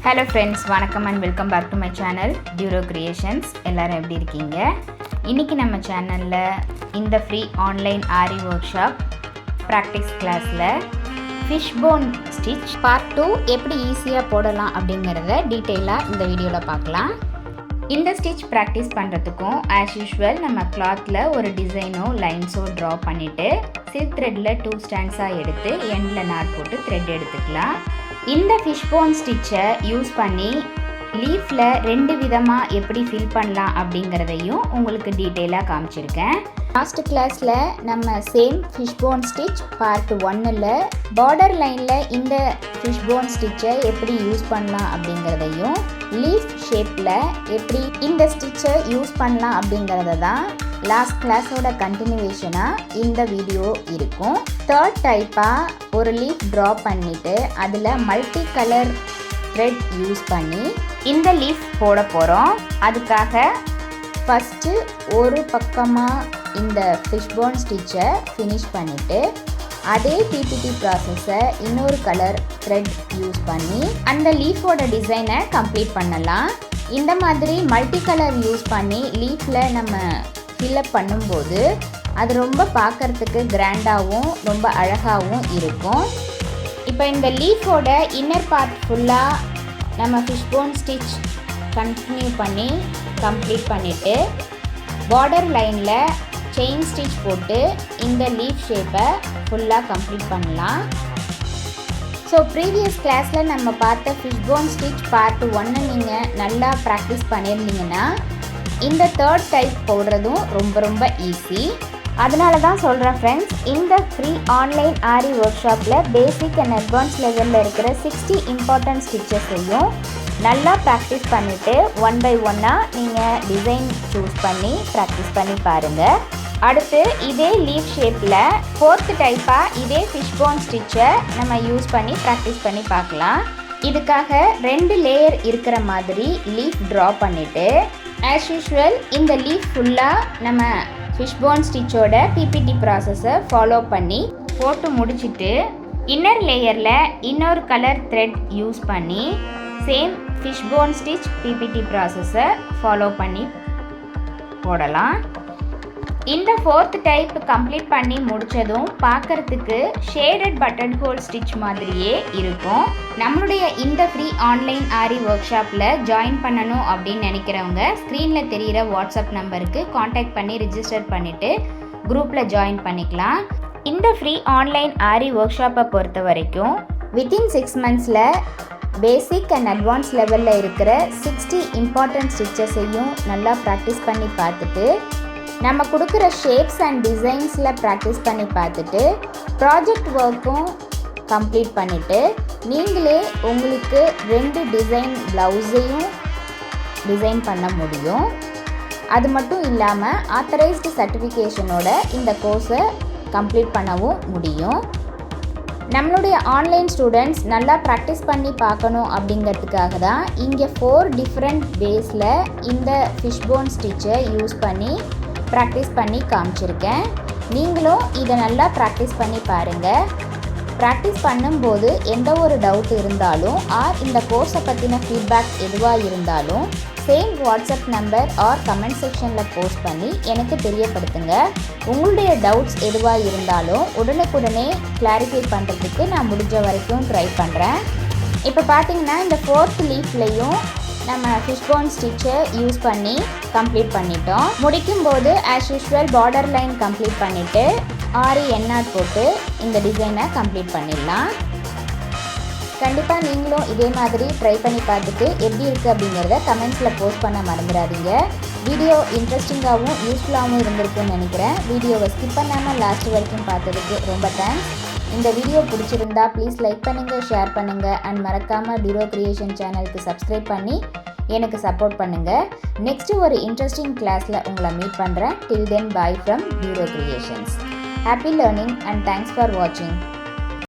Hello friends, வணக்கம் and welcome back to my channel Duro Creations. எல்லாரும் எப்படி இருக்கீங்க? இன்னைக்கு நம்ம சேனல்ல இந்த ஃப்ரீ ஆன்லைன் ஆரி ஒர்க் ஷாப் பிராக்டிஸ் கிளாஸ்ல fishbone stitch part 2 எப்படி ஈஸியா போடலாம் அப்படிங்கறத டீடைலா இந்த வீடியோல பார்க்கலாம். இந்த ஸ்டிட்ச் பிராக்டிஸ் பண்றதுக்கும் as usual நம்ம clothல ஒரு டிசைனோ லைன்ஸோ draw பண்ணிட்டு silk threadல 2 strands எடுத்து endல knot போட்டு thread எடுத்துக்கலாம். இந்த fishbone stitch-ஐ யூஸ் பண்ணி லீஃப்ல ரெண்டு விதமா எப்படி ஃபில் பண்ணலாம் அப்படிங்கறதையும் உங்களுக்கு டீடைலா காமிச்சிருக்கேன். லாஸ்ட் கிளாஸ்ல நம்ம same fishbone stitch part 1ல border லைன்ல இந்த fishbone stitch-ஐ எப்படி யூஸ் பண்ணலாம் அப்படிங்கறதையும் லீஃப் ஷேப்ல எப்படி இந்த stitch-ஐ யூஸ் பண்ணலாம் அப்படிங்கறத தான் லாஸ்ட் கிளாஸோட கண்டினியூவேஷனா இந்த வீடியோ இருக்கும். தேர்ட் டைப்பா ஒரு லீஃப் draw பண்ணிட்டு அதுல மல்டி கலர் thread யூஸ் பண்ணி இந்த லீஃப் போட போறோம். அதுக்காக ஃபர்ஸ்ட் ஒரு பக்கமா இந்த fishbone stitch-ஐ finish பண்ணிட்டு அதே PPT process-ஐ இன்னொரு கலர் thread யூஸ் பண்ணி அந்த லீஃபோட டிசைனை கம்ப்ளீட் பண்ணலாம். இந்த மாதிரி மல்டி கலர் யூஸ் பண்ணி லீஃப்ல நம்ம fill up பண்ணும்போது அது ரொம்ப பார்க்கிறதுக்கு கிராண்டாவும் ரொம்ப அழகாவும் இருக்கும். இப்போ இந்த லீஃபோட இன்னர் பார்ட் ஃபுல்லா நம்ம fishbone stitch கண்டினியூ பண்ணி கம்ப்ளீட் பண்ணிட்டு border லைன்ல செயின் ஸ்டிட்ச் போட்டு இந்த லீஃப் ஷேப்பை ஃபுல்லா கம்ப்ளீட் பண்ணலாம். ஸோ ப்ரீவியஸ் கிளாஸில் நம்ம பார்த்த fishbone stitch part 1 நீங்கள் நல்லா ப்ராக்டிஸ் பண்ணியிருந்தீங்கன்னா இந்த தேர்ட் டைப் போடுறதும் ரொம்ப ஈஸி. அதனால தான் சொல்கிறேன் ஃப்ரெண்ட்ஸ், இந்த ஃப்ரீ ஆன்லைன் ஆரி ஒர்க் ஷாப்பில் பேசிக் அண்ட் அட்வான்ஸ் லெவலில் இருக்கிற 60 இம்பார்ட்டன்ட் ஸ்டிச்சஸையும் நல்லா ப்ராக்டிஸ் பண்ணிவிட்டு 1 by 1 நீங்கள் டிசைன் சூஸ் பண்ணி ப்ராக்டிஸ் பண்ணி பாருங்கள். அடுத்து இதே லீஃப் ஷேப்பில் ஃபோர்த் டைப்பாக இதே fishbone ஸ்டிச்சை நம்ம யூஸ் பண்ணி ப்ராக்டிஸ் பண்ணி பார்க்கலாம். இதுக்காக 2 லேயர் இருக்கிற மாதிரி லீஃப் ட்ரா பண்ணிவிட்டு as usual இந்த லீஃப் ஃபுல்லாக நம்ம fishbone ஸ்டிச்சோட PPT ப்ராசஸை ஃபாலோ பண்ணி போட்டு முடிச்சுட்டு இன்னர் லேயரில் இன்னொரு கலர் thread யூஸ் பண்ணி சேம் fishbone stitch PPT ப்ராசஸை ஃபாலோ பண்ணி போடலாம். இந்த ஃபோர்த் டைப் கம்ப்ளீட் பண்ணி முடித்ததும் பார்க்கறதுக்கு ஷேடட் பட்டன் ஹோல் ஸ்டிச் மாதிரியே இருக்கும். நம்மளுடைய இந்த ஃப்ரீ ஆன்லைன் ஆரி ஒர்க் ஷாப்பில் ஜாயின் பண்ணணும் அப்படின்னு நினைக்கிறவங்க ஸ்க்ரீனில் தெரிகிற வாட்ஸ்அப் நம்பருக்கு காண்டாக்ட் பண்ணி ரிஜிஸ்டர் பண்ணிவிட்டு குரூப்பில் ஜாயின் பண்ணிக்கலாம். இந்த ஃப்ரீ ஆன்லைன் ஆரி ஒர்க் ஷாப்பை பொறுத்த வரைக்கும் வித்தின் 6 months-ல் பேசிக் அண்ட் அட்வான்ஸ் லெவலில் இருக்கிற 60 இம்பார்ட்டன்ட் ஸ்டிச்சஸையும் நல்லா ப்ராக்டிஸ் பண்ணி பார்த்துட்டு நம்ம கொடுக்குற ஷேப்ஸ் அண்ட் டிசைன்ஸில் ப்ராக்டிஸ் பண்ணி பார்த்துட்டு ப்ராஜெக்ட் ஒர்க்கும் கம்ப்ளீட் பண்ணிவிட்டு நீங்களே உங்களுக்கு 2 டிசைன் ப்ளவுஸையும் டிசைன் பண்ண முடியும். அது மட்டும் இல்லாமல் ஆத்தரைஸ்டு சர்டிஃபிகேஷனோட இந்த கோர்ஸை கம்ப்ளீட் பண்ணவும் முடியும். நம்மளுடைய ஆன்லைன் ஸ்டூடெண்ட்ஸ் நல்லா ப்ராக்டிஸ் பண்ணி பார்க்கணும் அப்படிங்கிறதுக்காக தான் இங்கே 4 டிஃப்ரெண்ட் வேஸில் இந்த fishbone ஸ்டிச்சை யூஸ் பண்ணி ப்ராக்டிஸ் பண்ணி காமிச்சிருக்கேன். நீங்களும் இதை நல்லா ப்ராக்டிஸ் பண்ணி பாருங்கள். ப்ராக்டிஸ் பண்ணும்போது எந்த ஒரு டவுட் இருந்தாலும் இந்த கோர்ஸை பற்றின ஃபீட்பேக் எதுவாக இருந்தாலும் same WhatsApp number or comment செக்ஷனில் போஸ்ட் பண்ணி எனக்கு தெரியப்படுத்துங்க. உங்களுடைய டவுட்ஸ் எதுவாக இருந்தாலும் உடனுக்குடனே கிளாரிஃபை பண்ணுறதுக்கு நான் முடிஞ்ச வரைக்கும் ட்ரை பண்ணுறேன். இப்போ பார்த்தீங்கன்னா இந்த 4th லீஃப்லேயும் நம்ம fishbone ஸ்டிச்சை யூஸ் பண்ணி கம்ப்ளீட் பண்ணிட்டோம். முடிக்கும்போது as usual border line complete பண்ணிவிட்டு ஆரி எண்ணாட் போட்டு இந்த டிசைனை கம்ப்ளீட் பண்ணிடலாம். கண்டிப்பாக நீங்களும் இதே மாதிரி ட்ரை பண்ணி பார்த்துட்டு எப்படி இருக்குது அப்படிங்கிறத கமெண்ட்ஸில் போஸ்ட் பண்ண மறந்துடாதீங்க. வீடியோ இன்ட்ரெஸ்டிங்காகவும் யூஸ்ஃபுல்லாகவும் இருந்திருக்குன்னு நினைக்கிறேன். வீடியோவை ஸ்கிப் பண்ணாமல் லாஸ்ட் வரைக்கும் பார்த்ததுக்கு ரொம்ப தேங்க்ஸ். இந்த வீடியோ பிடிச்சிருந்தா ப்ளீஸ் லைக் பண்ணுங்கள், ஷேர் பண்ணுங்கள் அண்ட் மறக்காமல் டியூரோ கிரியேஷன் சேனலுக்கு சப்ஸ்கிரைப் பண்ணி எனக்கு சப்போர்ட் பண்ணுங்கள். நெக்ஸ்ட்டு ஒரு இன்ட்ரெஸ்டிங் கிளாஸில் உங்களை மீட் பண்ணுறேன். Till then bye from Duro creations. Happy learning and thanks for வாட்சிங்.